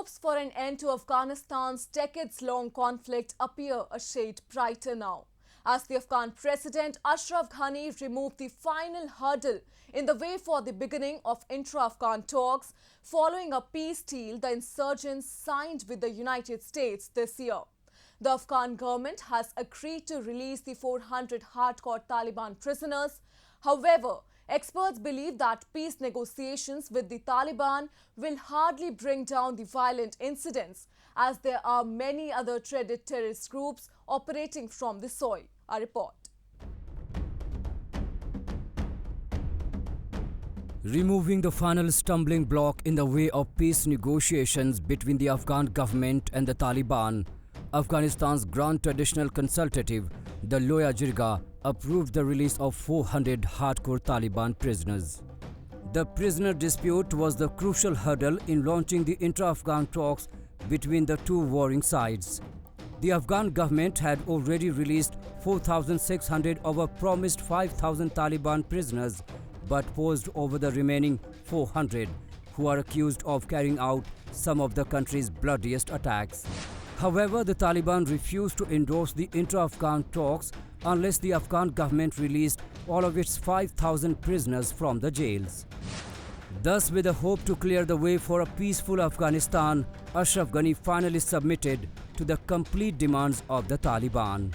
hopes for an end to Afghanistan's decades-long conflict appear a shade brighter now, as the Afghan President Ashraf Ghani removed the final hurdle in the way for the beginning of Intra Afghan talks following a peace deal the insurgents signed with the United States this year. The Afghan government has agreed to release the 400 hardcore Taliban prisoners. However, experts believe that peace negotiations with the Taliban will hardly bring down the violent incidents, as there are many other dreaded terrorist groups operating from the soil. A report. Removing the final stumbling block in the way of peace negotiations between the Afghan government and the Taliban, Afghanistan's Grand Traditional Consultative, the Loya Jirga, approved the release of 400 hardcore Taliban prisoners. The prisoner dispute was the crucial hurdle in launching the intra-Afghan talks between the two warring sides. The Afghan government had already released 4,600 of a promised 5,000 Taliban prisoners, but paused over the remaining 400, who are accused of carrying out some of the country's bloodiest attacks. However, the Taliban refused to endorse the intra-Afghan talks unless the Afghan government released all of its 5,000 prisoners from the jails. Thus, with a hope to clear the way for a peaceful Afghanistan, Ashraf Ghani finally submitted to the complete demands of the Taliban.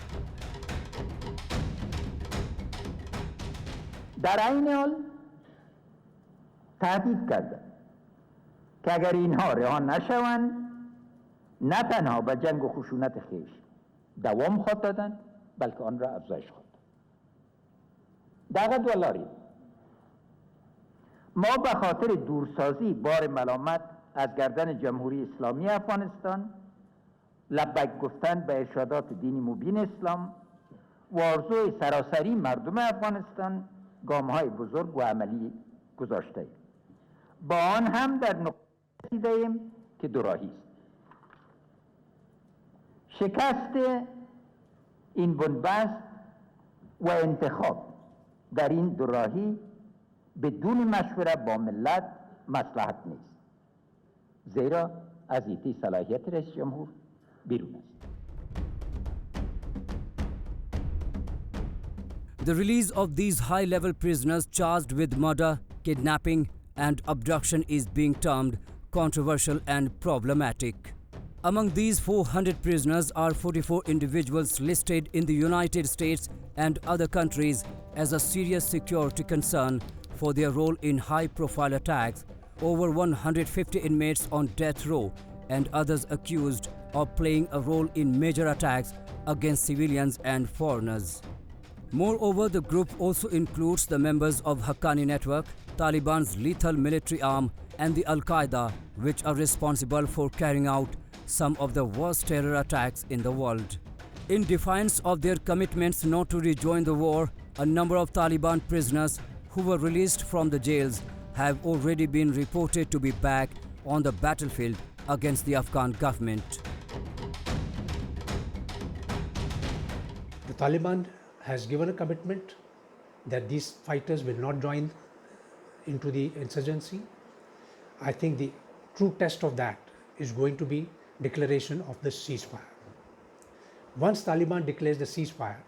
در این حال تهدید کردند که اگر اینها رها نشوند نه تنها به جنگ و خشونت خویش دوام خواهد دادند بلکه آن را افزایش خواهد داد. دقت ولاری ما به خاطر دورسازی بار ملامت از گردن جمهوری اسلامی افغانستان، لبیک گفتن به ارشادات دینی مبین اسلام و آرزوی سراسری مردم افغانستان گام‌های بزرگ و عملی گذاشته ایم. با آن هم در نقطه رسیده ایم که دوراهی است. شکست این بنبست و انتخاب در این دوراهی بدون مشوره با ملت مصلحت نیست، زیرا از ایتی صلاحیت رئیس جمهور بیرون است. The release of these high-level prisoners charged with murder, kidnapping and abduction is being termed controversial and problematic. Among these 400 prisoners are 44 individuals listed in the United States and other countries as a serious security concern for their role in high-profile attacks, over 150 inmates on death row and others accused of playing a role in major attacks against civilians and foreigners. Moreover, the group also includes the members of Haqqani network, Taliban's lethal military arm, and the Al-Qaeda, which are responsible for carrying out some of the worst terror attacks in the world. In defiance of their commitments not to rejoin the war, a number of Taliban prisoners who were released from the jails have already been reported to be back on the battlefield against the Afghan government. The Taliban has given a commitment that these fighters will not join into the insurgency. I think the true test of that is going to be declaration of the ceasefire. Once Taliban declares the ceasefire,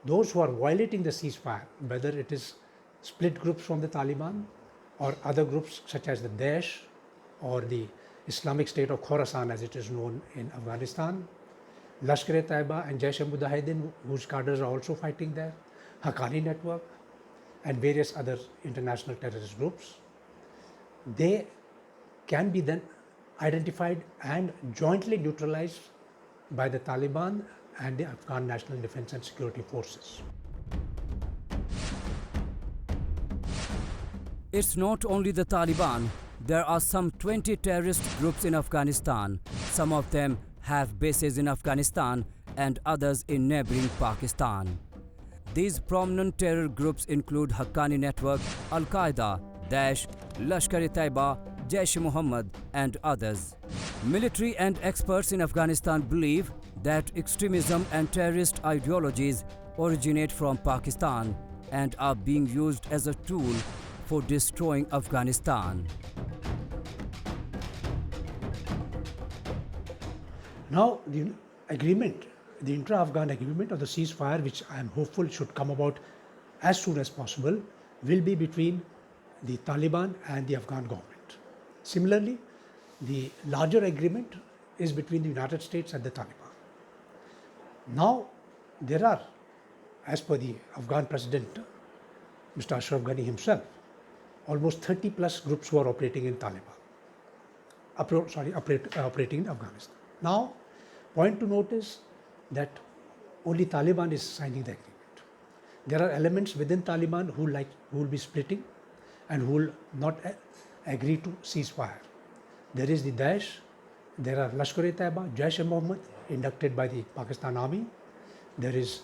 those who are violating the ceasefire, whether it is split groups from the Taliban or other groups such as the Daesh or the Islamic State of Khorasan as it is known in Afghanistan, Lashkar-e-Taiba and Jaish-e-Mujahideen, whose cadres are also fighting there, Haqqani network and various other international terrorist groups, they can be then identified and jointly neutralized by the Taliban and the Afghan National Defense and Security Forces. It's not only the Taliban. There are some 20 terrorist groups in Afghanistan. Some of them have bases in Afghanistan and others in neighboring Pakistan. These prominent terror groups include Haqqani network, Al-Qaeda, Daesh, Lashkar-e-Taiba, Jaish-e-Mohammed and others. Military and experts in Afghanistan believe that extremism and terrorist ideologies originate from Pakistan and are being used as a tool for destroying Afghanistan. Now, the agreement, the Intra Afghan agreement or the ceasefire, which I am hopeful should come about as soon as possible, will be between the Taliban and the Afghan government. Similarly, the larger agreement is between the United States and the Taliban. Now, there are, as per the Afghan President, Mr. Ashraf Ghani himself, almost 30 plus groups who are operating in Taliban, operating in Afghanistan. Now, point to note is that only Taliban is signing the agreement. There are elements within Taliban who will be splitting and who will not agree to ceasefire. There is the Daesh, there are Lashkar-e-Taiba, Jaish-e-Mohammed, inducted by the Pakistan Army. There is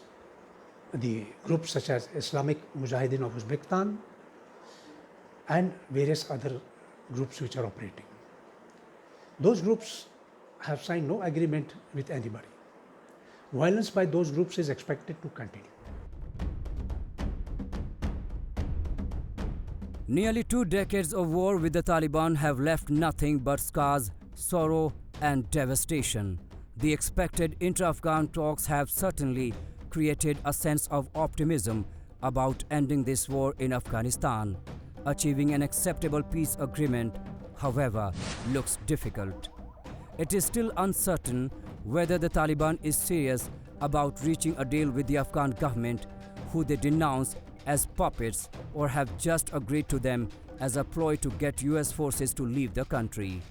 the groups such as Islamic Mujahideen of Uzbekistan and various other groups which are operating. Those groups have signed no agreement with anybody. Violence by those groups is expected to continue. Nearly 2 decades of war with the Taliban have left nothing but scars, sorrow and devastation. The expected intra-Afghan talks have certainly created a sense of optimism about ending this war in Afghanistan. Achieving an acceptable peace agreement, however, looks difficult. It is still uncertain whether the Taliban is serious about reaching a deal with the Afghan government, who they denounce as puppets, or have just agreed to them as a ploy to get US forces to leave the country.